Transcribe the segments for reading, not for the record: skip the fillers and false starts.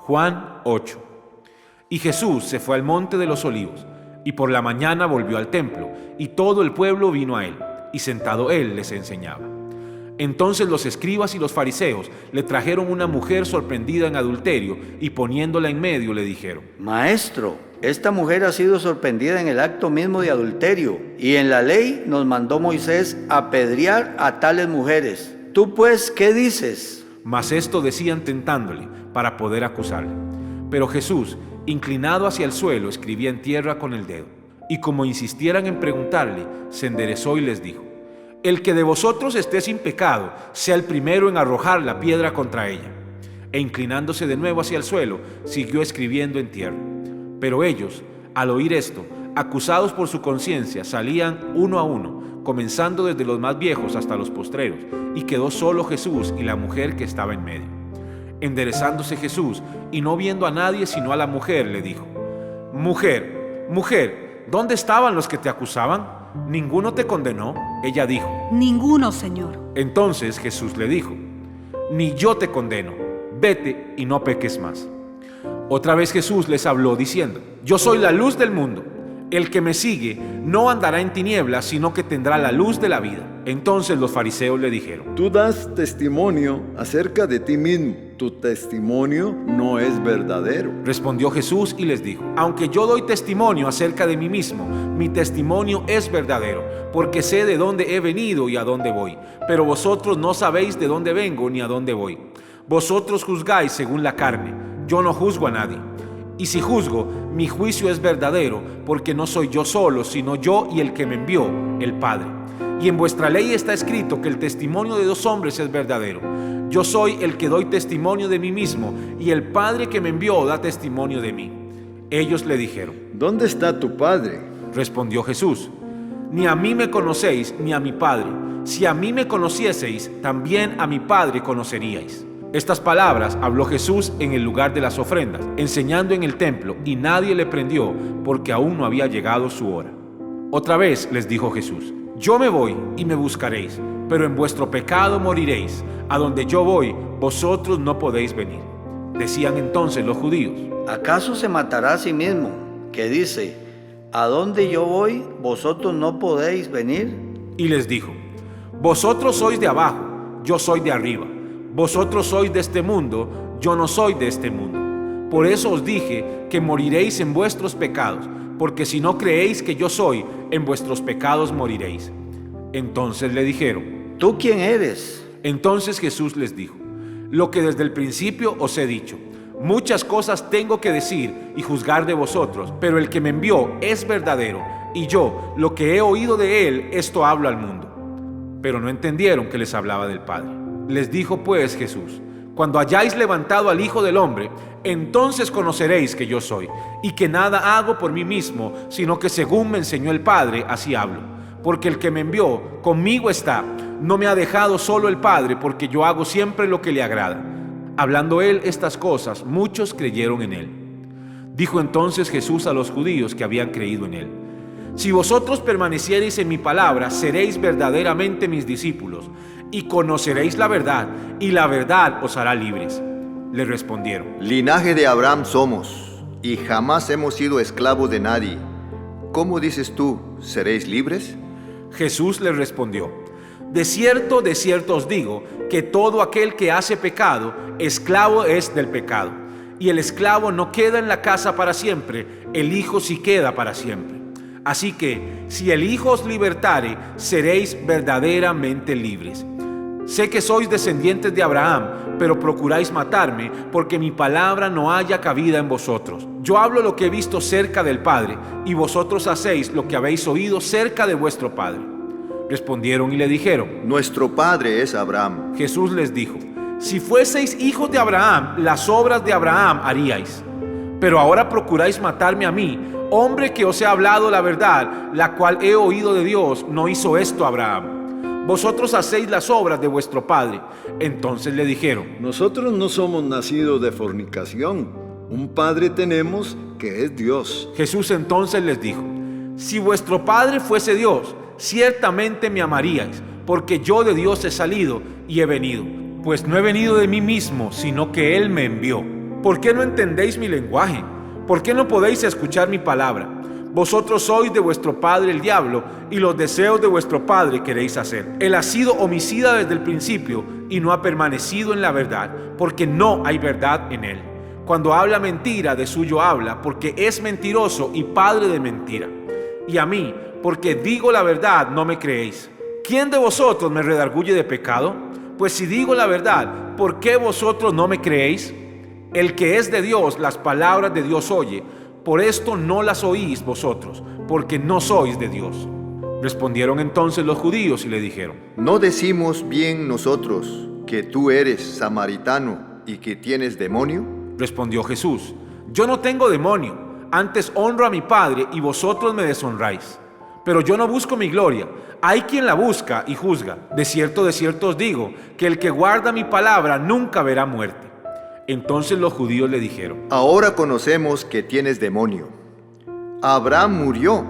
Juan 8. Y Jesús se fue al monte de los Olivos, y por la mañana volvió al templo, y todo el pueblo vino a él, y sentado él les enseñaba. Entonces los escribas y los fariseos le trajeron una mujer sorprendida en adulterio, y poniéndola en medio le dijeron: Maestro, esta mujer ha sido sorprendida en el acto mismo de adulterio, y en la ley nos mandó Moisés apedrear a tales mujeres. ¿Tú pues qué dices? Mas esto decían tentándole, para poder acusarle. Pero Jesús, inclinado hacia el suelo, escribía en tierra con el dedo. Y como insistieran en preguntarle, se enderezó y les dijo: El que de vosotros esté sin pecado, sea el primero en arrojar la piedra contra ella. E inclinándose de nuevo hacia el suelo, siguió escribiendo en tierra. Pero ellos, al oír esto, acusados por su conciencia, salían uno a uno, comenzando desde los más viejos hasta los postreros, y quedó solo Jesús y la mujer que estaba en medio. Enderezándose Jesús, y no viendo a nadie sino a la mujer, le dijo: Mujer, mujer, ¿dónde estaban los que te acusaban? ¿Ninguno te condenó? Ella dijo: Ninguno, Señor. Entonces Jesús le dijo: Ni yo te condeno, vete y no peques más. Otra vez Jesús les habló diciendo: Yo soy la luz del mundo. El que me sigue no andará en tinieblas, sino que tendrá la luz de la vida. Entonces los fariseos le dijeron: Tú das testimonio acerca de ti mismo. Tu testimonio no es verdadero. Respondió Jesús y les dijo: Aunque yo doy testimonio acerca de mí mismo, mi testimonio es verdadero, porque sé de dónde he venido y a dónde voy. Pero vosotros no sabéis de dónde vengo ni a dónde voy. Vosotros juzgáis según la carne. Yo no juzgo a nadie. Y si juzgo, mi juicio es verdadero, porque no soy yo solo, sino yo y el que me envió, el Padre. Y en vuestra ley está escrito que el testimonio de 2 hombres es verdadero. Yo soy el que doy testimonio de mí mismo, y el Padre que me envió da testimonio de mí. Ellos le dijeron: ¿Dónde está tu Padre? Respondió Jesús: Ni a mí me conocéis, ni a mi Padre. Si a mí me conocieseis, también a mi Padre conoceríais. Estas palabras habló Jesús en el lugar de las ofrendas, enseñando en el templo, y nadie le prendió, porque aún no había llegado su hora. Otra vez les dijo Jesús: Yo me voy y me buscaréis, pero en vuestro pecado moriréis. A donde yo voy, vosotros no podéis venir. Decían entonces los judíos: ¿Acaso se matará a sí mismo, que dice: A donde yo voy, vosotros no podéis venir? Y les dijo: Vosotros sois de abajo, yo soy de arriba. Vosotros sois de este mundo, yo no soy de este mundo. Por eso os dije que moriréis en vuestros pecados, porque si no creéis que yo soy, en vuestros pecados moriréis. Entonces le dijeron: ¿Tú quién eres? Entonces Jesús les dijo: Lo que desde el principio os he dicho. Muchas cosas tengo que decir y juzgar de vosotros, pero el que me envió es verdadero, y yo, lo que he oído de él, esto hablo al mundo. Pero no entendieron que les hablaba del Padre. Les dijo pues Jesús: Cuando hayáis levantado al Hijo del Hombre, entonces conoceréis que yo soy, y que nada hago por mí mismo, sino que según me enseñó el Padre, así hablo. Porque el que me envió conmigo está. No me ha dejado solo el Padre, porque yo hago siempre lo que le agrada. Hablando él estas cosas, muchos creyeron en él. Dijo entonces Jesús a los judíos que habían creído en él: Si vosotros permaneciereis en mi palabra, seréis verdaderamente mis discípulos, y conoceréis la verdad, y la verdad os hará libres. Le respondieron: Linaje de Abraham somos, y jamás hemos sido esclavos de nadie. ¿Cómo dices tú, seréis libres? Jesús les respondió: de cierto os digo, que todo aquel que hace pecado, esclavo es del pecado. Y el esclavo no queda en la casa para siempre, el Hijo sí queda para siempre. Así que, si el Hijo os libertare, seréis verdaderamente libres. Sé que sois descendientes de Abraham, pero procuráis matarme, porque mi palabra no haya cabida en vosotros. Yo hablo lo que he visto cerca del Padre, y vosotros hacéis lo que habéis oído cerca de vuestro Padre. Respondieron y le dijeron: Nuestro padre es Abraham. Jesús les dijo: Si fueseis hijos de Abraham, las obras de Abraham haríais. Pero ahora procuráis matarme a mí, hombre que os he hablado la verdad, la cual he oído de Dios. No hizo esto Abraham. Vosotros hacéis las obras de vuestro padre. Entonces le dijeron: Nosotros no somos nacidos de fornicación. Un padre tenemos que es Dios. Jesús entonces les dijo: Si vuestro padre fuese Dios, ciertamente me amaríais, porque yo de Dios he salido y he venido. Pues no he venido de mí mismo, sino que Él me envió. ¿Por qué no entendéis mi lenguaje? ¿Por qué no podéis escuchar mi palabra? Vosotros sois de vuestro padre el diablo, y los deseos de vuestro padre queréis hacer. Él ha sido homicida desde el principio y no ha permanecido en la verdad, porque no hay verdad en él. Cuando habla mentira, de suyo habla, porque es mentiroso y padre de mentira. Y a mí, porque digo la verdad, no me creéis. ¿Quién de vosotros me redarguye de pecado? Pues si digo la verdad, ¿por qué vosotros no me creéis? El que es de Dios, las palabras de Dios oye. Por esto no las oís vosotros, porque no sois de Dios. Respondieron entonces los judíos y le dijeron: ¿No decimos bien nosotros que tú eres samaritano y que tienes demonio? Respondió Jesús: Yo no tengo demonio, antes honro a mi Padre y vosotros me deshonráis. Pero yo no busco mi gloria, hay quien la busca y juzga. De cierto os digo, que el que guarda mi palabra nunca verá muerte. Entonces los judíos le dijeron: Ahora conocemos que tienes demonio. Abraham murió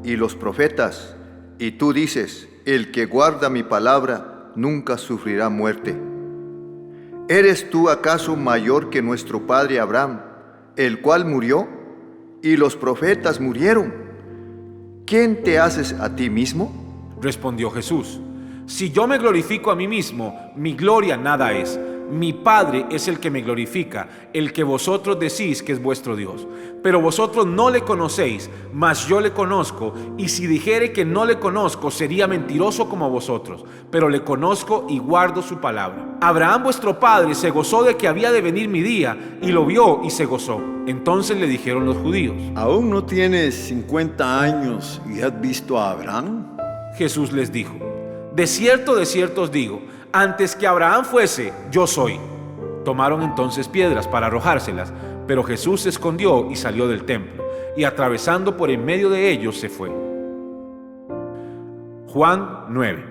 y los profetas, y tú dices: el que guarda mi palabra nunca sufrirá muerte. ¿Eres tú acaso mayor que nuestro padre Abraham, el cual murió, y los profetas murieron? ¿Quién te haces a ti mismo? Respondió Jesús: Si yo me glorifico a mí mismo, mi gloria nada es. Mi Padre es el que me glorifica, el que vosotros decís que es vuestro Dios. Pero vosotros no le conocéis, mas yo le conozco, y si dijere que no le conozco, sería mentiroso como vosotros, pero le conozco y guardo su palabra. Abraham vuestro padre se gozó de que había de venir mi día, y lo vio y se gozó. Entonces le dijeron los judíos: ¿Aún no tienes 50 años y has visto a Abraham? Jesús les dijo: De cierto os digo, antes que Abraham fuese, yo soy. Tomaron entonces piedras para arrojárselas, pero Jesús se escondió y salió del templo, y atravesando por en medio de ellos se fue. Juan 9.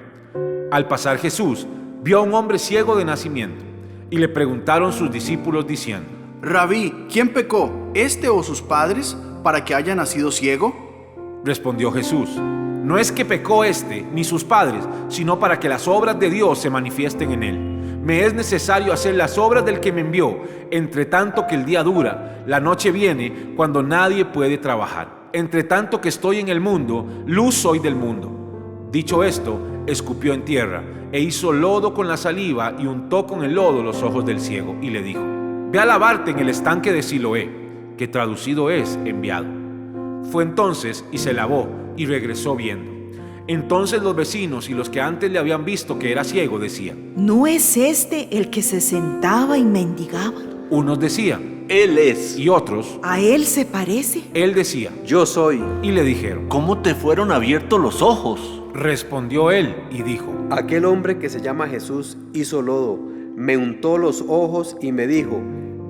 Al pasar Jesús, vio a un hombre ciego de nacimiento, y le preguntaron sus discípulos diciendo: Rabí, ¿quién pecó, este o sus padres, para que haya nacido ciego? Respondió Jesús: No es que pecó este ni sus padres, sino para que las obras de Dios se manifiesten en él. Me es necesario hacer las obras del que me envió, entre tanto que el día dura, la noche viene cuando nadie puede trabajar. Entre tanto que estoy en el mundo, luz soy del mundo. Dicho esto, escupió en tierra, e hizo lodo con la saliva, y untó con el lodo los ojos del ciego, y le dijo: Ve a lavarte en el estanque de Siloé, que traducido es enviado. Fue entonces y se lavó, y regresó viendo. Entonces los vecinos y los que antes le habían visto que era ciego decían: ¿No es este el que se sentaba y mendigaba? Unos decían: Él es. y otros: ¿A él se parece? Él decía. Yo soy. Y le dijeron: ¿Cómo te fueron abiertos los ojos? Respondió él y dijo: Aquel hombre que se llama Jesús hizo lodo, me untó los ojos y me dijo: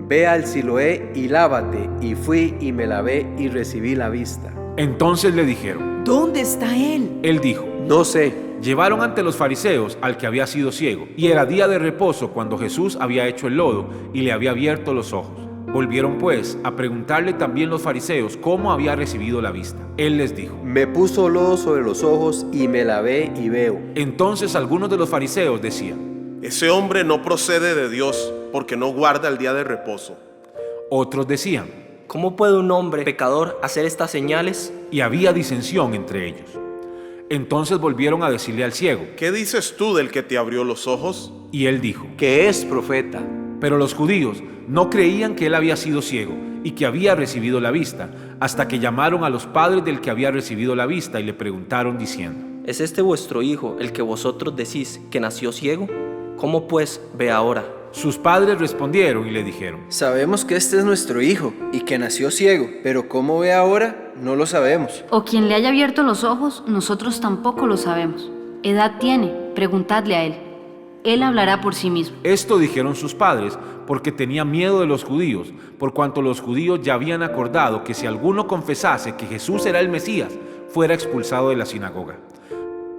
Ve al Siloé y lávate. Y fui y me lavé y recibí la vista. Entonces le dijeron: ¿Dónde está él? Él dijo: No sé. Llevaron ante los fariseos al que había sido ciego, y era día de reposo cuando Jesús había hecho el lodo y le había abierto los ojos. Volvieron pues a preguntarle también los fariseos cómo había recibido la vista. Él les dijo: Me puso lodo sobre los ojos y me lavé y veo. Entonces algunos de los fariseos decían: Ese hombre no procede de Dios, porque no guarda el día de reposo. Otros decían: ¿Cómo puede un hombre pecador hacer estas señales? Y había disensión entre ellos. Entonces volvieron a decirle al ciego, ¿Qué dices tú del que te abrió los ojos? y él dijo: Que es profeta. Pero los judíos no creían que él había sido ciego y que había recibido la vista, hasta que llamaron a los padres del que había recibido la vista y le preguntaron diciendo: ¿Es este vuestro hijo el que vosotros decís que nació ciego? ¿Cómo pues ve ahora? Sus padres respondieron y le dijeron: Sabemos que este es nuestro hijo y que nació ciego, pero cómo ve ahora no lo sabemos. O quien le haya abierto los ojos, nosotros tampoco lo sabemos. ¿Edad tiene? Preguntadle a él. Él hablará por sí mismo. Esto dijeron sus padres porque tenían miedo de los judíos, por cuanto los judíos ya habían acordado que si alguno confesase que Jesús era el Mesías, fuera expulsado de la sinagoga.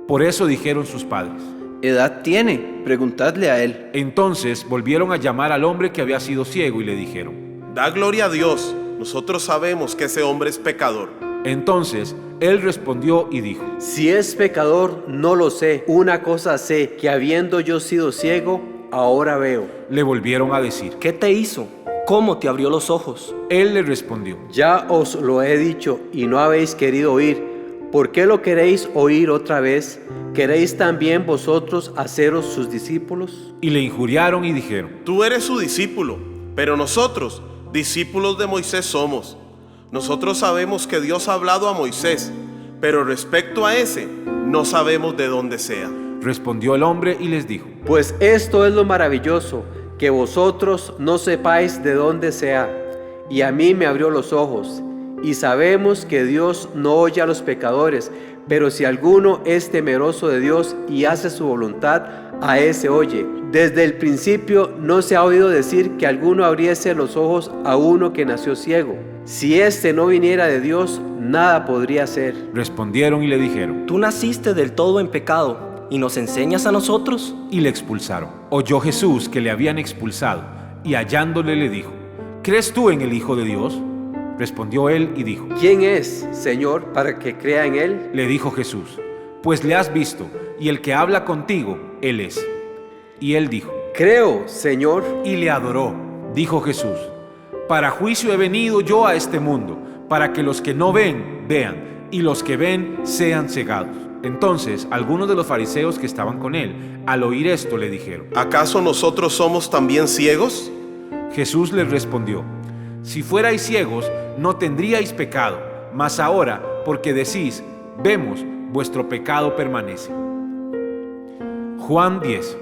Por eso dijeron sus padres: ¿Edad tiene? Preguntadle a él. Entonces volvieron a llamar al hombre que había sido ciego y le dijeron: Da gloria a Dios, nosotros sabemos que ese hombre es pecador. Entonces él respondió y dijo: Si es pecador, no lo sé. Una cosa sé, que habiendo yo sido ciego, ahora veo. Le volvieron a decir: ¿Qué te hizo? ¿Cómo te abrió los ojos? Él le respondió: Ya os lo he dicho y no habéis querido oír. ¿Por qué lo queréis oír otra vez? ¿Queréis también vosotros haceros sus discípulos? Y le injuriaron y dijeron: Tú eres su discípulo, pero nosotros, discípulos de Moisés somos. Nosotros sabemos que Dios ha hablado a Moisés, pero respecto a ese, no sabemos de dónde sea. Respondió el hombre y les dijo: Pues esto es lo maravilloso, que vosotros no sepáis de dónde sea, y a mí me abrió los ojos. Y sabemos que Dios no oye a los pecadores, pero si alguno es temeroso de Dios y hace su voluntad, a ese oye. Desde el principio no se ha oído decir que alguno abriese los ojos a uno que nació ciego. Si éste no viniera de Dios, nada podría hacer. Respondieron y le dijeron: Tú naciste del todo en pecado, ¿y nos enseñas a nosotros? Y le expulsaron. Oyó Jesús que le habían expulsado, y hallándole le dijo: ¿Crees tú en el Hijo de Dios? Respondió él y dijo: ¿Quién es, Señor, para que crea en él? Le dijo Jesús: Pues le has visto, y el que habla contigo, él es. Y él dijo: Creo, Señor. Y le adoró. Dijo Jesús: Para juicio he venido yo a este mundo, para que los que no ven, vean, y los que ven, sean cegados. Entonces, algunos de los fariseos que estaban con él, al oír esto, le dijeron: ¿Acaso nosotros somos también ciegos? Jesús les respondió: Si fuerais ciegos, no tendríais pecado, mas ahora, porque decís, vemos, vuestro pecado permanece. Juan 10.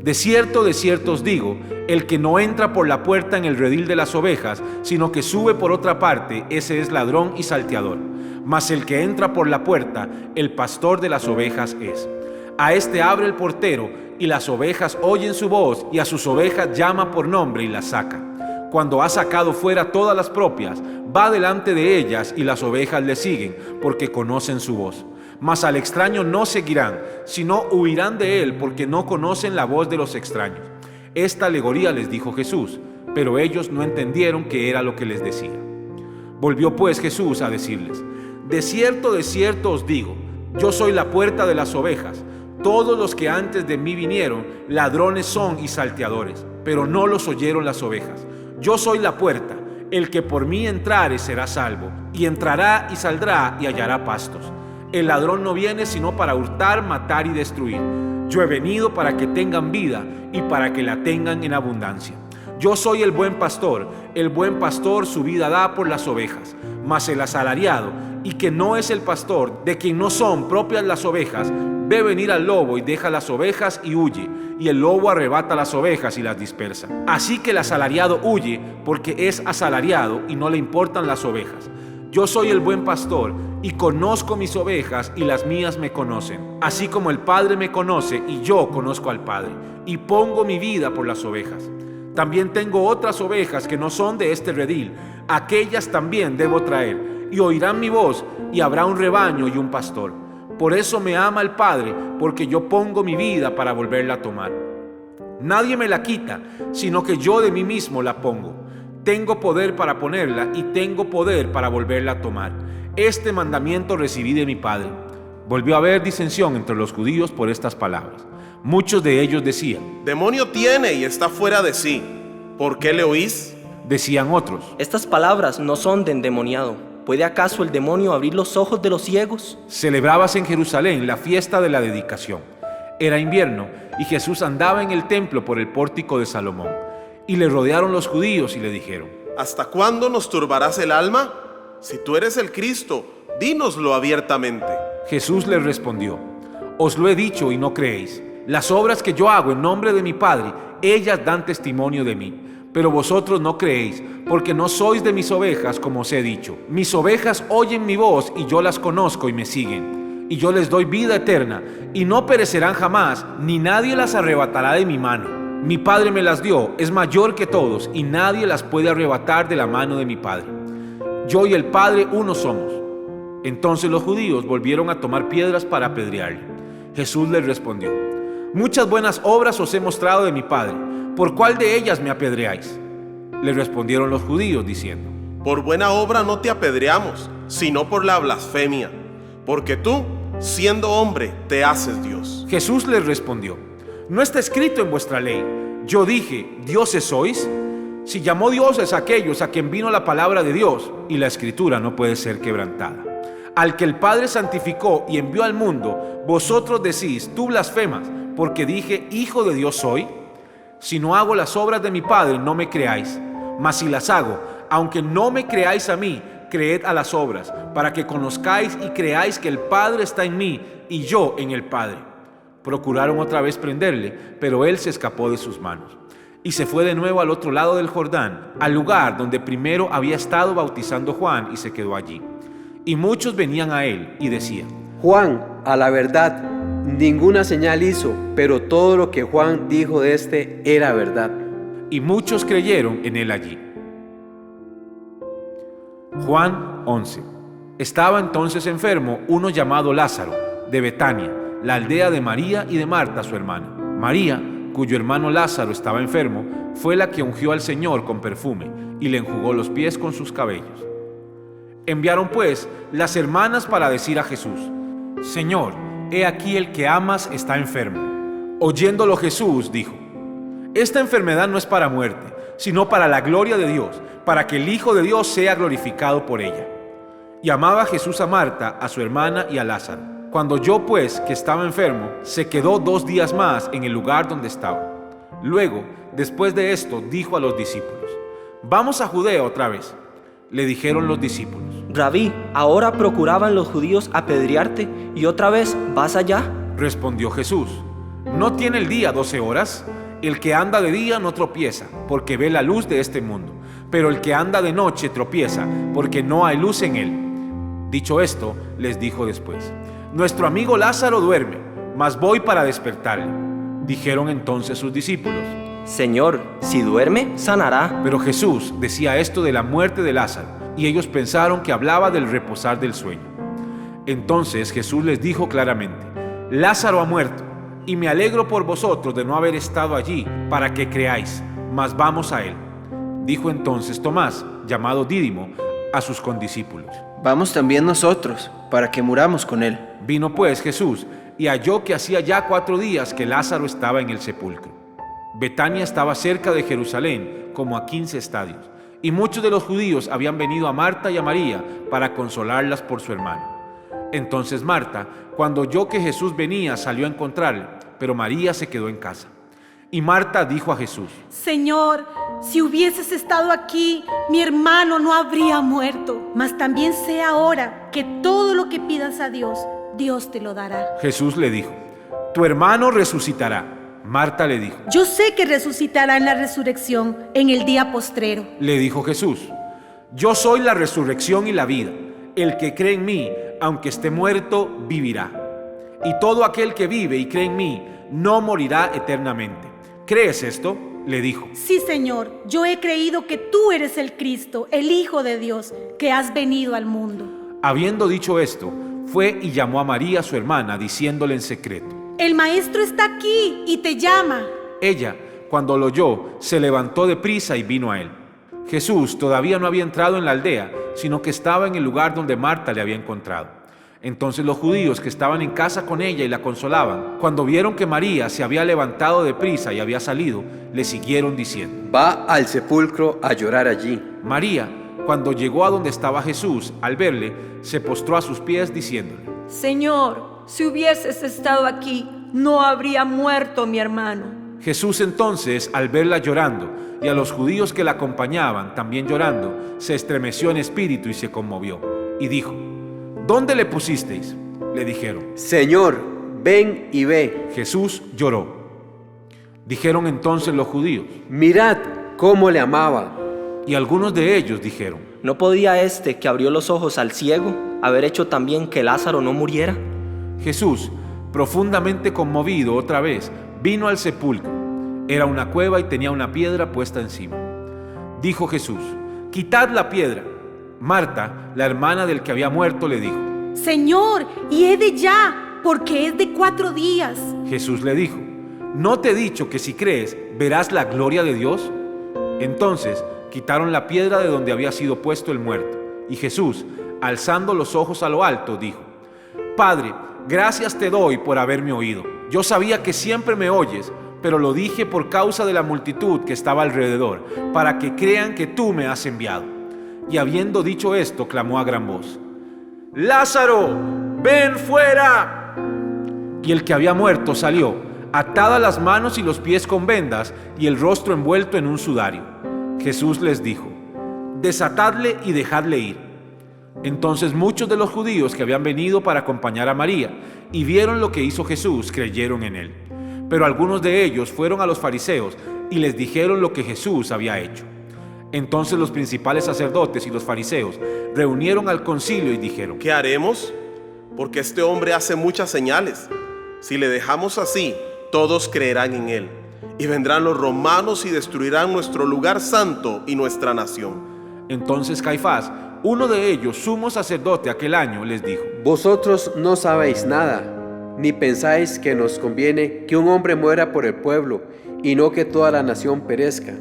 De cierto os digo, el que no entra por la puerta en el redil de las ovejas, sino que sube por otra parte, ese es ladrón y salteador. Mas el que entra por la puerta, el pastor de las ovejas es. A este abre el portero, y las ovejas oyen su voz, y a sus ovejas llama por nombre y las saca. Cuando ha sacado fuera todas las propias, va delante de ellas, y las ovejas le siguen, porque conocen su voz. Mas al extraño no seguirán, sino huirán de él, porque no conocen la voz de los extraños. Esta alegoría les dijo Jesús, pero ellos no entendieron qué era lo que les decía. Volvió pues Jesús a decirles: De cierto os digo, yo soy la puerta de las ovejas. Todos los que antes de mí vinieron, ladrones son y salteadores, pero no los oyeron las ovejas. Yo soy la puerta, el que por mí entrare será salvo, y entrará y saldrá y hallará pastos. El ladrón no viene sino para hurtar, matar y destruir. Yo he venido para que tengan vida y para que la tengan en abundancia. Yo soy el buen pastor su vida da por las ovejas. Mas el asalariado, y que no es el pastor, de quien no son propias las ovejas, ve venir al lobo y deja las ovejas y huye, y el lobo arrebata las ovejas y las dispersa. Así que el asalariado huye porque es asalariado y no le importan las ovejas. Yo soy el buen pastor y conozco mis ovejas y las mías me conocen, así como el Padre me conoce y yo conozco al Padre, y pongo mi vida por las ovejas. También tengo otras ovejas que no son de este redil, aquellas también debo traer, y oirán mi voz, y habrá un rebaño y un pastor. Por eso me ama el Padre, porque yo pongo mi vida para volverla a tomar. Nadie me la quita, sino que yo de mí mismo la pongo. Tengo poder para ponerla y tengo poder para volverla a tomar. Este mandamiento recibí de mi Padre. Volvió a haber disensión entre los judíos por estas palabras. Muchos de ellos decían: Demonio tiene y está fuera de sí. ¿Por qué le oís? Decían otros: Estas palabras no son de endemoniado. ¿Puede acaso el demonio abrir los ojos de los ciegos? Celebrábase en Jerusalén la fiesta de la dedicación. Era invierno y Jesús andaba en el templo por el pórtico de Salomón. Y le rodearon los judíos y le dijeron: ¿Hasta cuándo nos turbarás el alma? Si tú eres el Cristo, dínoslo abiertamente. Jesús les respondió: Os lo he dicho y no creéis. Las obras que yo hago en nombre de mi Padre, ellas dan testimonio de mí. Pero vosotros no creéis, porque no sois de mis ovejas, como os he dicho. Mis ovejas oyen mi voz y yo las conozco y me siguen. Y yo les doy vida eterna, y no perecerán jamás, ni nadie las arrebatará de mi mano. Mi Padre me las dio, es mayor que todos, y nadie las puede arrebatar de la mano de mi Padre. Yo y el Padre uno somos. Entonces los judíos volvieron a tomar piedras para apedrearle. Jesús les respondió: Muchas buenas obras os he mostrado de mi Padre. ¿Por cuál de ellas me apedreáis? Le respondieron los judíos diciendo: Por buena obra no te apedreamos, sino por la blasfemia, porque tú, siendo hombre, te haces Dios. Jesús les respondió: ¿No está escrito en vuestra ley: Yo dije, dioses sois? Si llamó dioses a aquellos a quien vino la palabra de Dios, y la escritura no puede ser quebrantada. Al que el Padre santificó y envió al mundo, vosotros decís, tú blasfemas, porque dije, Hijo de Dios soy. Si no hago las obras de mi Padre, no me creáis. Mas si las hago, aunque no me creáis a mí, creed a las obras, para que conozcáis y creáis que el Padre está en mí y yo en el Padre. Procuraron otra vez prenderle, pero él se escapó de sus manos. Y se fue de nuevo al otro lado del Jordán, al lugar donde primero había estado bautizando Juan, y se quedó allí. Y muchos venían a él y decían: Juan, a la verdad, ninguna señal hizo, pero todo lo que Juan dijo de éste era verdad. Y muchos creyeron en él allí. Juan 11. Estaba entonces enfermo uno llamado Lázaro, de Betania, la aldea de María y de Marta su hermana. María, cuyo hermano Lázaro estaba enfermo, fue la que ungió al Señor con perfume y le enjugó los pies con sus cabellos. Enviaron pues las hermanas para decir a Jesús: Señor, he aquí el que amas está enfermo. Oyéndolo Jesús dijo: Esta enfermedad no es para muerte, sino para la gloria de Dios, para que el Hijo de Dios sea glorificado por ella. Y amaba Jesús a Marta, a su hermana y a Lázaro. Cuando oyó pues que estaba enfermo, se quedó 2 días más en el lugar donde estaba. Luego, después de esto, dijo a los discípulos: Vamos a Judea otra vez. Le dijeron los discípulos: Rabí, ahora procuraban los judíos apedrearte y otra vez vas allá. Respondió Jesús: ¿No tiene el día 12 horas? El que anda de día no tropieza, porque ve la luz de este mundo. Pero el que anda de noche tropieza, porque no hay luz en él. Dicho esto, les dijo después: Nuestro amigo Lázaro duerme, mas voy para despertarle. Dijeron entonces sus discípulos: Señor, si duerme, sanará. Pero Jesús decía esto de la muerte de Lázaro, y ellos pensaron que hablaba del reposar del sueño. Entonces Jesús les dijo claramente: Lázaro ha muerto, y me alegro por vosotros de no haber estado allí, para que creáis, mas vamos a él. Dijo entonces Tomás, llamado Dídimo, a sus condiscípulos: Vamos también nosotros, para que muramos con él. Vino pues Jesús, y halló que hacía ya 4 días que Lázaro estaba en el sepulcro. Betania estaba cerca de Jerusalén, como a 15 estadios, y muchos de los judíos habían venido a Marta y a María para consolarlas por su hermano. Entonces Marta, cuando oyó que Jesús venía, salió a encontrarle, pero María se quedó en casa. Y Marta dijo a Jesús: Señor, si hubieses estado aquí, mi hermano no habría muerto. Mas también sé ahora que todo lo que pidas a Dios, Dios te lo dará. Jesús le dijo: Tu hermano resucitará. Marta le dijo: Yo sé que resucitará en la resurrección, en el día postrero. Le dijo Jesús: Yo soy la resurrección y la vida. El que cree en mí, aunque esté muerto, vivirá. Y todo aquel que vive y cree en mí, no morirá eternamente. ¿Crees esto? Le dijo. Sí, Señor, yo he creído que tú eres el Cristo, el Hijo de Dios, que has venido al mundo. Habiendo dicho esto, fue y llamó a María, su hermana, diciéndole en secreto: El Maestro está aquí y te llama. Ella, cuando lo oyó, se levantó de prisa y vino a él. Jesús todavía no había entrado en la aldea, sino que estaba en el lugar donde Marta le había encontrado. Entonces los judíos que estaban en casa con ella y la consolaban, cuando vieron que María se había levantado de prisa y había salido, le siguieron diciendo: Va al sepulcro a llorar allí. María, cuando llegó a donde estaba Jesús, al verle, se postró a sus pies diciéndole: Señor, si hubieses estado aquí, no habría muerto mi hermano. Jesús entonces, al verla llorando, y a los judíos que la acompañaban también llorando, se estremeció en espíritu y se conmovió, y dijo: ¿Dónde le pusisteis? Le dijeron. Señor, ven y ve. Jesús lloró. Dijeron entonces los judíos: Mirad cómo le amaba. Y algunos de ellos dijeron: ¿No podía este que abrió los ojos al ciego haber hecho también que Lázaro no muriera? Jesús, profundamente conmovido otra vez, vino al sepulcro. Era una cueva y tenía una piedra puesta encima. Dijo Jesús: Quitad la piedra. Marta, la hermana del que había muerto, le dijo: Señor, y he de ya, porque es de 4 días. Jesús le dijo: ¿No te he dicho que si crees, verás la gloria de Dios? Entonces quitaron la piedra de donde había sido puesto el muerto. Y Jesús, alzando los ojos a lo alto, dijo: Padre, gracias te doy por haberme oído. Yo sabía que siempre me oyes, pero lo dije por causa de la multitud que estaba alrededor, para que crean que tú me has enviado. Y habiendo dicho esto, clamó a gran voz: ¡Lázaro, ven fuera! Y el que había muerto salió, atadas las manos y los pies con vendas y el rostro envuelto en un sudario. Jesús les dijo: desatadle y dejadle ir. Entonces muchos de los judíos que habían venido para acompañar a María y vieron lo que hizo Jesús, creyeron en él. Pero algunos de ellos fueron a los fariseos y les dijeron lo que Jesús había hecho. Entonces los principales sacerdotes y los fariseos reunieron al concilio y dijeron: ¿qué haremos? Porque este hombre hace muchas señales. Si le dejamos así, todos creerán en él. Y vendrán los romanos y destruirán nuestro lugar santo y nuestra nación. Entonces Caifás, uno de ellos, sumo sacerdote aquel año, les dijo: vosotros no sabéis nada, ni pensáis que nos conviene que un hombre muera por el pueblo, y no que toda la nación perezca.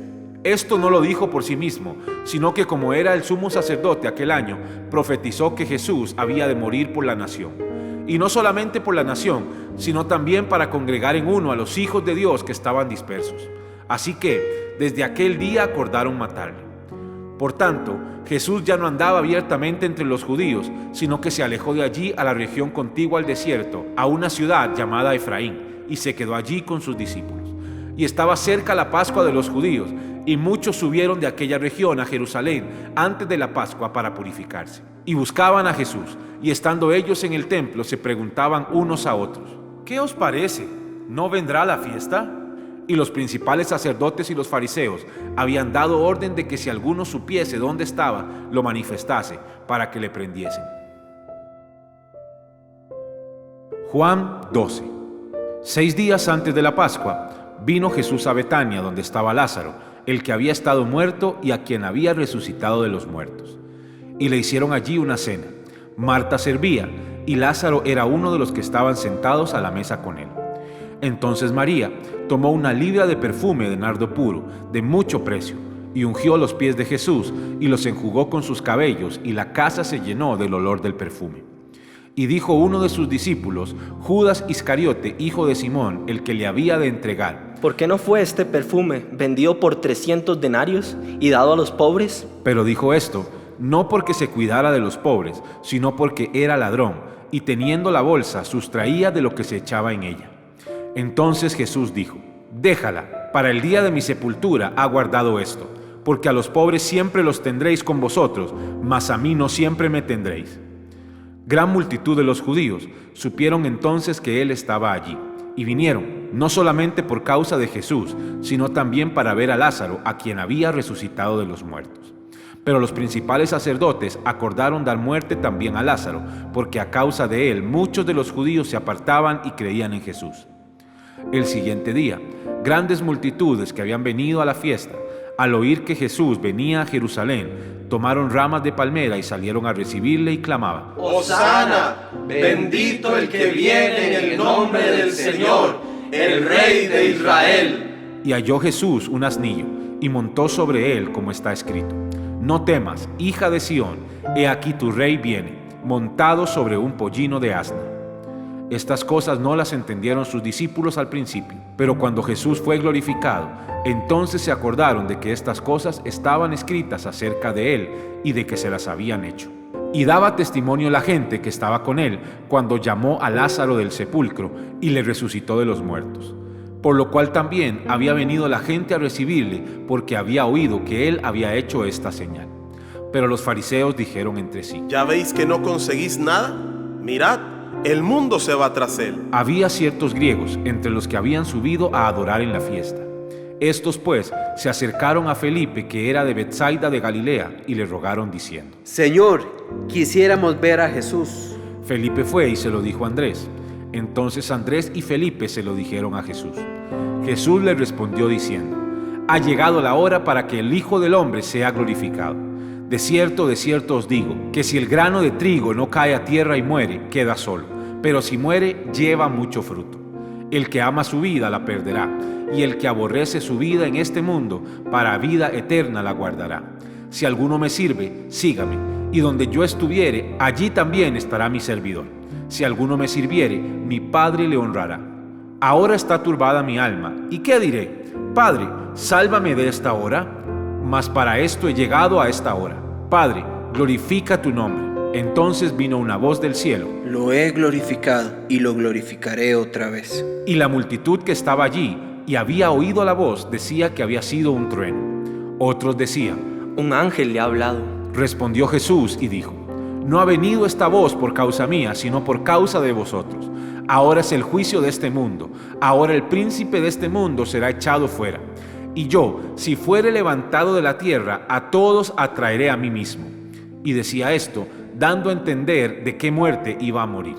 Esto no lo dijo por sí mismo, sino que como era el sumo sacerdote aquel año, profetizó que Jesús había de morir por la nación. Y no solamente por la nación, sino también para congregar en uno a los hijos de Dios que estaban dispersos. Así que, desde aquel día acordaron matarle. Por tanto, Jesús ya no andaba abiertamente entre los judíos, sino que se alejó de allí a la región contigua al desierto, a una ciudad llamada Efraín, y se quedó allí con sus discípulos. Y estaba cerca la Pascua de los judíos, y muchos subieron de aquella región a Jerusalén antes de la Pascua para purificarse. Y buscaban a Jesús, y estando ellos en el templo se preguntaban unos a otros: ¿qué os parece? ¿No vendrá la fiesta? Y los principales sacerdotes y los fariseos habían dado orden de que si alguno supiese dónde estaba, lo manifestase, para que le prendiesen. Juan 12. 6 días antes de la Pascua, vino Jesús a Betania, donde estaba Lázaro, el que había estado muerto y a quien había resucitado de los muertos. Y le hicieron allí una cena. Marta servía, y Lázaro era uno de los que estaban sentados a la mesa con él. Entonces María tomó una libra de perfume de nardo puro, de mucho precio, y ungió los pies de Jesús, y los enjugó con sus cabellos, y la casa se llenó del olor del perfume. Y dijo uno de sus discípulos, Judas Iscariote, hijo de Simón, el que le había de entregar: ¿por qué no fue este perfume vendido por 300 denarios y dado a los pobres? Pero dijo esto, no porque se cuidara de los pobres, sino porque era ladrón, y teniendo la bolsa, sustraía de lo que se echaba en ella. Entonces Jesús dijo: déjala, para el día de mi sepultura ha guardado esto, porque a los pobres siempre los tendréis con vosotros, mas a mí no siempre me tendréis. Gran multitud de los judíos supieron entonces que él estaba allí, y vinieron, no solamente por causa de Jesús, sino también para ver a Lázaro, a quien había resucitado de los muertos. Pero los principales sacerdotes acordaron dar muerte también a Lázaro, porque a causa de él muchos de los judíos se apartaban y creían en Jesús. El siguiente día, grandes multitudes que habían venido a la fiesta, al oír que Jesús venía a Jerusalén, tomaron ramas de palmera y salieron a recibirle y clamaban: ¡Hosana! Bendito el que viene en el nombre del Señor, el Rey de Israel. Y halló Jesús un asnillo, y montó sobre él, como está escrito: no temas, hija de Sión, he aquí tu rey viene, montado sobre un pollino de asna. Estas cosas no las entendieron sus discípulos al principio, pero cuando Jesús fue glorificado, entonces se acordaron de que estas cosas estaban escritas acerca de él y de que se las habían hecho. Y daba testimonio la gente que estaba con él cuando llamó a Lázaro del sepulcro y le resucitó de los muertos. Por lo cual también había venido la gente a recibirle, porque había oído que él había hecho esta señal. Pero los fariseos dijeron entre sí: ¿ya veis que no conseguís nada? Mirad, el mundo se va tras él. Había ciertos griegos entre los que habían subido a adorar en la fiesta. Estos pues se acercaron a Felipe, que era de Betsaida de Galilea, y le rogaron diciendo: Señor, quisiéramos ver a Jesús. Felipe fue y se lo dijo a Andrés. Entonces Andrés y Felipe se lo dijeron a Jesús. Jesús le respondió diciendo: ha llegado la hora para que el Hijo del Hombre sea glorificado. De cierto os digo, que si el grano de trigo no cae a tierra y muere, queda solo, pero si muere, lleva mucho fruto. El que ama su vida la perderá, y el que aborrece su vida en este mundo, para vida eterna la guardará. Si alguno me sirve, sígame, y donde yo estuviere, allí también estará mi servidor. Si alguno me sirviere, mi Padre le honrará. Ahora está turbada mi alma. ¿Y qué diré? Padre, sálvame de esta hora. Mas para esto he llegado a esta hora. Padre, glorifica tu nombre. Entonces vino una voz del cielo. Lo he glorificado y lo glorificaré otra vez. Y la multitud que estaba allí y había oído la voz decía que había sido un trueno. Otros decían, un ángel le ha hablado. Respondió Jesús y dijo, no ha venido esta voz por causa mía, sino por causa de vosotros. Ahora es el juicio de este mundo. Ahora el príncipe de este mundo será echado fuera. Y yo, si fuere levantado de la tierra, a todos atraeré a mí mismo. Y decía esto, dando a entender de qué muerte iba a morir.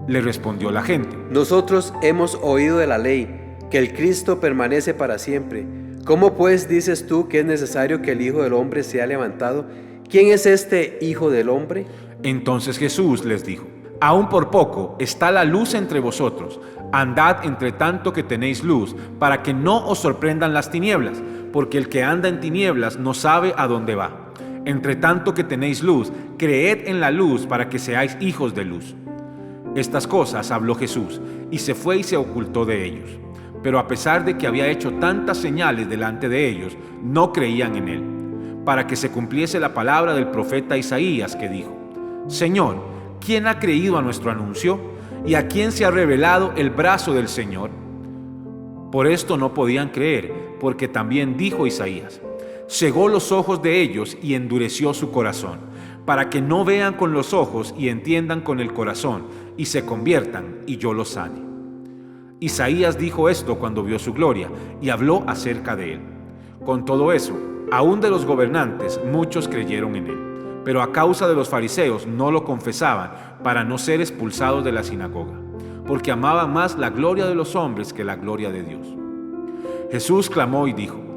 Le respondió la gente. Nosotros hemos oído de la ley, que el Cristo permanece para siempre. ¿Cómo pues dices tú que es necesario que el Hijo del Hombre sea levantado? ¿Quién es este Hijo del Hombre? Entonces Jesús les dijo, aún por poco está la luz entre vosotros. Andad entre tanto que tenéis luz, para que no os sorprendan las tinieblas, porque el que anda en tinieblas no sabe a dónde va. Entre tanto que tenéis luz, creed en la luz para que seáis hijos de luz. Estas cosas habló Jesús, y se fue y se ocultó de ellos. Pero a pesar de que había hecho tantas señales delante de ellos, no creían en él, para que se cumpliese la palabra del profeta Isaías que dijo, Señor, ¿quién ha creído a nuestro anuncio? ¿Y a quién se ha revelado el brazo del Señor? Por esto no podían creer, porque también dijo Isaías, cegó los ojos de ellos y endureció su corazón, para que no vean con los ojos y entiendan con el corazón, y se conviertan, y yo los sane. Isaías dijo esto cuando vio su gloria, y habló acerca de él. Con todo eso, aún de los gobernantes, muchos creyeron en él, pero a causa de los fariseos no lo confesaban para no ser expulsados de la sinagoga, porque amaban más la gloria de los hombres que la gloria de Dios. Jesús clamó y dijo,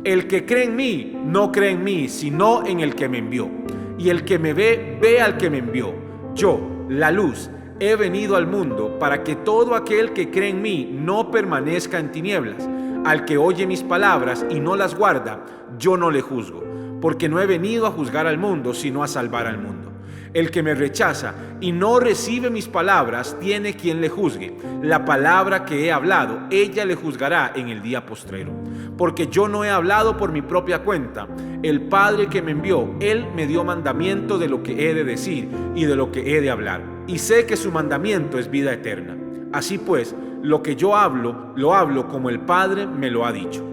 el que cree en mí, no cree en mí, sino en el que me envió. Y el que me ve, ve al que me envió. Yo, la luz, he venido al mundo para que todo aquel que cree en mí no permanezca en tinieblas. Al que oye mis palabras y no las guarda, yo no le juzgo, porque no he venido a juzgar al mundo, sino a salvar al mundo. El que me rechaza y no recibe mis palabras, tiene quien le juzgue. La palabra que he hablado, ella le juzgará en el día postrero. Porque yo no he hablado por mi propia cuenta. El Padre que me envió, Él me dio mandamiento de lo que he de decir y de lo que he de hablar. Y sé que su mandamiento es vida eterna. Así pues, lo que yo hablo, lo hablo como el Padre me lo ha dicho.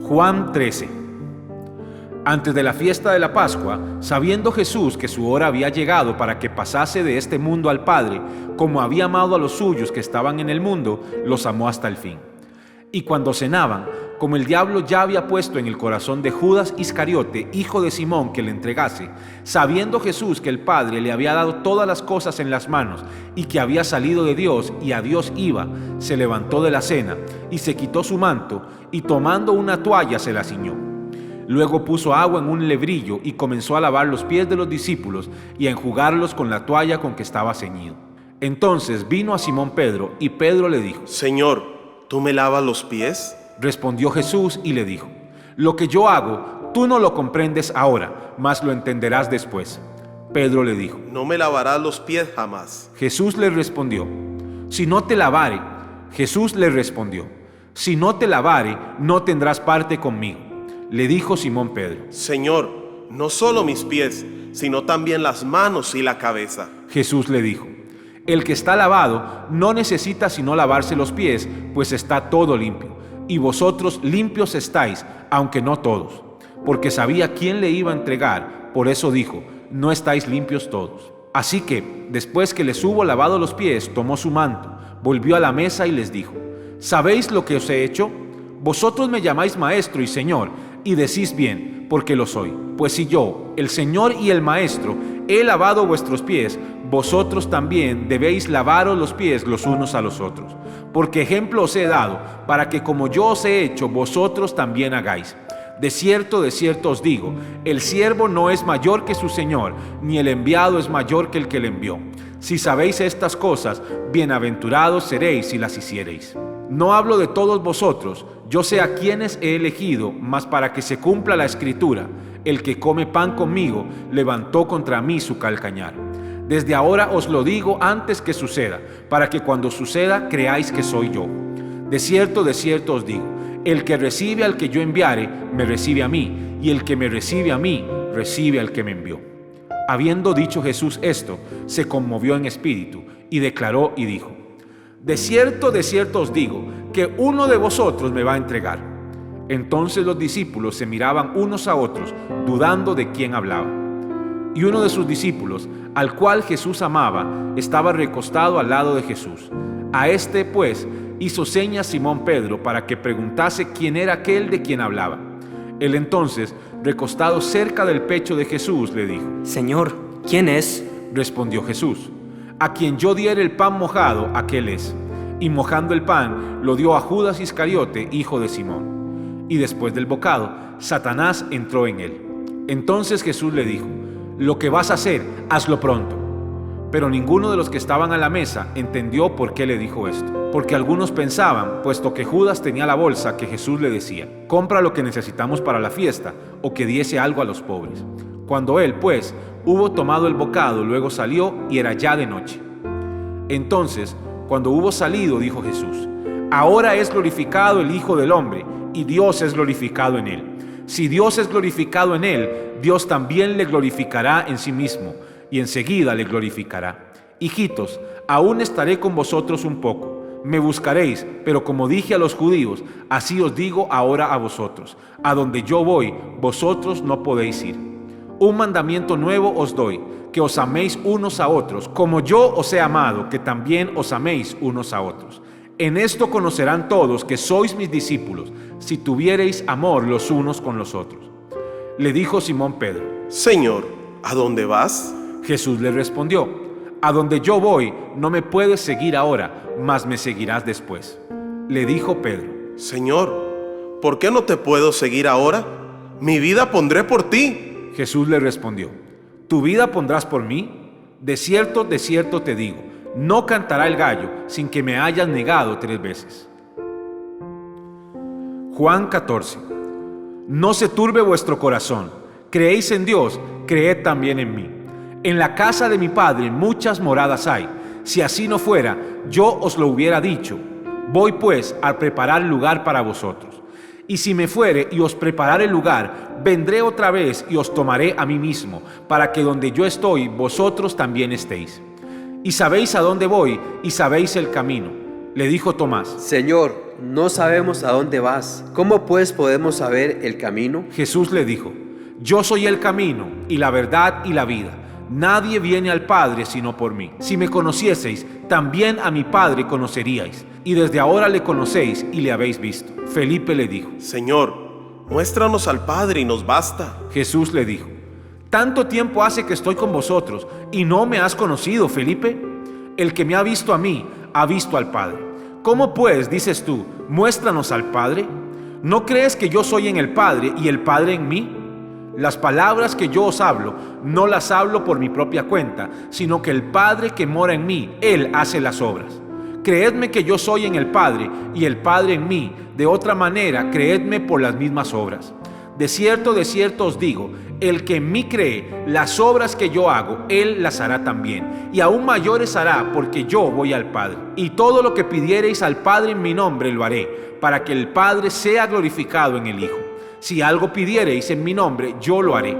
Juan 13. Antes de la fiesta de la Pascua, sabiendo Jesús que su hora había llegado para que pasase de este mundo al Padre, como había amado a los suyos que estaban en el mundo, los amó hasta el fin. Y cuando cenaban, como el diablo ya había puesto en el corazón de Judas Iscariote, hijo de Simón, que le entregase, sabiendo Jesús que el Padre le había dado todas las cosas en las manos y que había salido de Dios y a Dios iba, se levantó de la cena y se quitó su manto y tomando una toalla se la ciñó. Luego puso agua en un lebrillo y comenzó a lavar los pies de los discípulos y a enjugarlos con la toalla con que estaba ceñido. Entonces vino a Simón Pedro y Pedro le dijo, Señor, ¿tú me lavas los pies? Respondió Jesús y le dijo, lo que yo hago, tú no lo comprendes ahora, mas lo entenderás después. Pedro le dijo, no me lavarás los pies jamás. Jesús le respondió, si no te lavare, no tendrás parte conmigo. Le dijo Simón Pedro, Señor, no solo mis pies, sino también las manos y la cabeza. Jesús le dijo, el que está lavado no necesita sino lavarse los pies, pues está todo limpio. Y vosotros limpios estáis, aunque no todos. Porque sabía quién le iba a entregar, por eso dijo, no estáis limpios todos. Así que, después que les hubo lavado los pies, tomó su manto, volvió a la mesa y les dijo, ¿sabéis lo que os he hecho? Vosotros me llamáis maestro y señor, y decís bien, porque lo soy. Pues si yo, el Señor y el Maestro, he lavado vuestros pies, vosotros también debéis lavaros los pies los unos a los otros. Porque ejemplo os he dado, para que como yo os he hecho, vosotros también hagáis. De cierto os digo, el siervo no es mayor que su Señor, ni el enviado es mayor que el que le envió. Si sabéis estas cosas, bienaventurados seréis si las hiciereis. No hablo de todos vosotros, yo sé a quienes he elegido, mas para que se cumpla la Escritura, el que come pan conmigo, levantó contra mí su calcañar. Desde ahora os lo digo antes que suceda, para que cuando suceda creáis que soy yo. De cierto os digo, el que recibe al que yo enviare, me recibe a mí, y el que me recibe a mí, recibe al que me envió. Habiendo dicho Jesús esto, se conmovió en espíritu, y declaró y dijo, de cierto os digo, que uno de vosotros me va a entregar. Entonces los discípulos se miraban unos a otros, dudando de quién hablaba. Y uno de sus discípulos, al cual Jesús amaba, estaba recostado al lado de Jesús. A este, pues, hizo señas Simón Pedro para que preguntase quién era aquel de quien hablaba. Él entonces, recostado cerca del pecho de Jesús, le dijo, Señor, ¿quién es? Respondió Jesús, a quien yo diere el pan mojado, aquel es. Y mojando el pan, lo dio a Judas Iscariote, hijo de Simón. Y después del bocado, Satanás entró en él. Entonces Jesús le dijo, lo que vas a hacer, hazlo pronto. Pero ninguno de los que estaban a la mesa entendió por qué le dijo esto. Porque algunos pensaban, puesto que Judas tenía la bolsa, que Jesús le decía, compra lo que necesitamos para la fiesta, o que diese algo a los pobres. Cuando él, pues, hubo tomado el bocado, luego salió y era ya de noche. Entonces, cuando hubo salido, dijo Jesús, ahora es glorificado el Hijo del Hombre, y Dios es glorificado en él. Si Dios es glorificado en él, Dios también le glorificará en sí mismo, y enseguida le glorificará. Hijitos, aún estaré con vosotros un poco. Me buscaréis, pero como dije a los judíos, así os digo ahora a vosotros. A donde yo voy, vosotros no podéis ir. Un mandamiento nuevo os doy, que os améis unos a otros, como yo os he amado, que también os améis unos a otros. En esto conocerán todos que sois mis discípulos, si tuviereis amor los unos con los otros. Le dijo Simón Pedro, Señor, ¿a dónde vas? Jesús le respondió, a donde yo voy no me puedes seguir ahora, mas me seguirás después. Le dijo Pedro, Señor, ¿por qué no te puedo seguir ahora? Mi vida pondré por ti. Jesús le respondió, ¿tu vida pondrás por mí? De cierto te digo, no cantará el gallo sin que me hayas negado 3 veces. Juan 14. No se turbe vuestro corazón. Creéis en Dios, creed también en mí. En la casa de mi Padre muchas moradas hay. Si así no fuera, yo os lo hubiera dicho. Voy pues a preparar lugar para vosotros. Y si me fuere y os preparare el lugar, vendré otra vez y os tomaré a mí mismo, para que donde yo estoy, vosotros también estéis. Y sabéis a dónde voy, y sabéis el camino. Le dijo Tomás, Señor, no sabemos a dónde vas. ¿Cómo pues podemos saber el camino? Jesús le dijo, yo soy el camino, y la verdad y la vida. Nadie viene al Padre sino por mí. Si me conocieseis, también a mi Padre conoceríais, y desde ahora le conocéis y le habéis visto. Felipe le dijo, Señor, muéstranos al Padre y nos basta. Jesús le dijo, ¿tanto tiempo hace que estoy con vosotros y no me has conocido, Felipe? El que me ha visto a mí, ha visto al Padre. ¿Cómo pues, dices tú, muéstranos al Padre? ¿No crees que yo soy en el Padre y el Padre en mí? Las palabras que yo os hablo, no las hablo por mi propia cuenta, sino que el Padre que mora en mí, Él hace las obras. Creedme que yo soy en el Padre y el Padre en mí. De otra manera, creedme por las mismas obras. De cierto os digo, el que en mí cree, las obras que yo hago, Él las hará también. Y aún mayores hará, porque yo voy al Padre. Y todo lo que pidiereis al Padre en mi nombre, lo haré, para que el Padre sea glorificado en el Hijo. Si algo pidiereis en mi nombre, yo lo haré.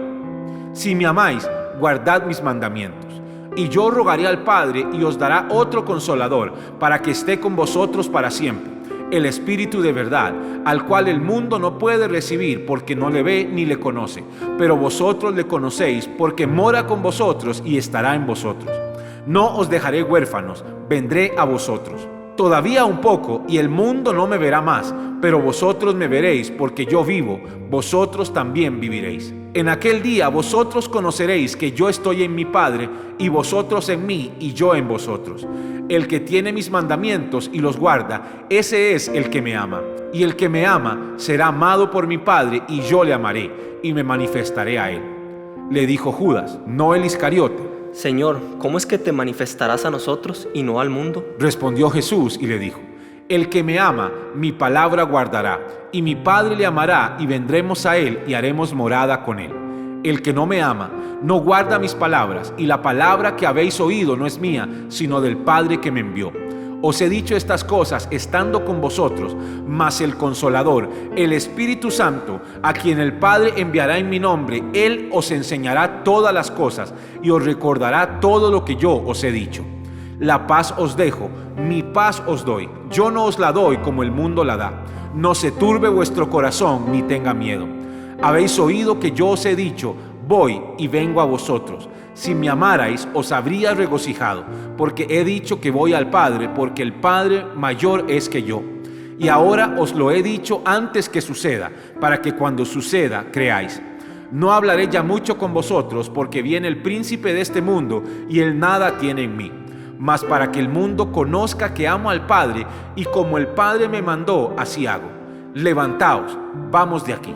Si me amáis, guardad mis mandamientos. Y yo rogaré al Padre y os dará otro Consolador, para que esté con vosotros para siempre, el Espíritu de verdad, al cual el mundo no puede recibir porque no le ve ni le conoce, pero vosotros le conocéis porque mora con vosotros y estará en vosotros. No os dejaré huérfanos, vendré a vosotros. Todavía un poco y el mundo no me verá más, pero vosotros me veréis, porque yo vivo, vosotros también viviréis. En aquel día vosotros conoceréis que yo estoy en mi Padre, y vosotros en mí, y yo en vosotros. El que tiene mis mandamientos y los guarda, ese es el que me ama. Y el que me ama será amado por mi Padre, y yo le amaré, y me manifestaré a él. Le dijo Judas, no el Iscariote, Señor, ¿cómo es que te manifestarás a nosotros y no al mundo? Respondió Jesús y le dijo, el que me ama, mi palabra guardará, y mi Padre le amará, y vendremos a él y haremos morada con él. El que no me ama, no guarda mis palabras, y la palabra que habéis oído no es mía, sino del Padre que me envió. Os he dicho estas cosas estando con vosotros, mas el Consolador, el Espíritu Santo, a quien el Padre enviará en mi nombre, Él os enseñará todas las cosas y os recordará todo lo que yo os he dicho. La paz os dejo, mi paz os doy. Yo no os la doy como el mundo la da. No se turbe vuestro corazón ni tenga miedo. Habéis oído que yo os he dicho, voy y vengo a vosotros. Si me amarais, os habría regocijado, porque he dicho que voy al Padre, porque el Padre mayor es que yo. Y ahora os lo he dicho antes que suceda, para que cuando suceda creáis. No hablaré ya mucho con vosotros, porque viene el príncipe de este mundo, y él nada tiene en mí. Mas para que el mundo conozca que amo al Padre, y como el Padre me mandó, así hago. Levantaos, vamos de aquí.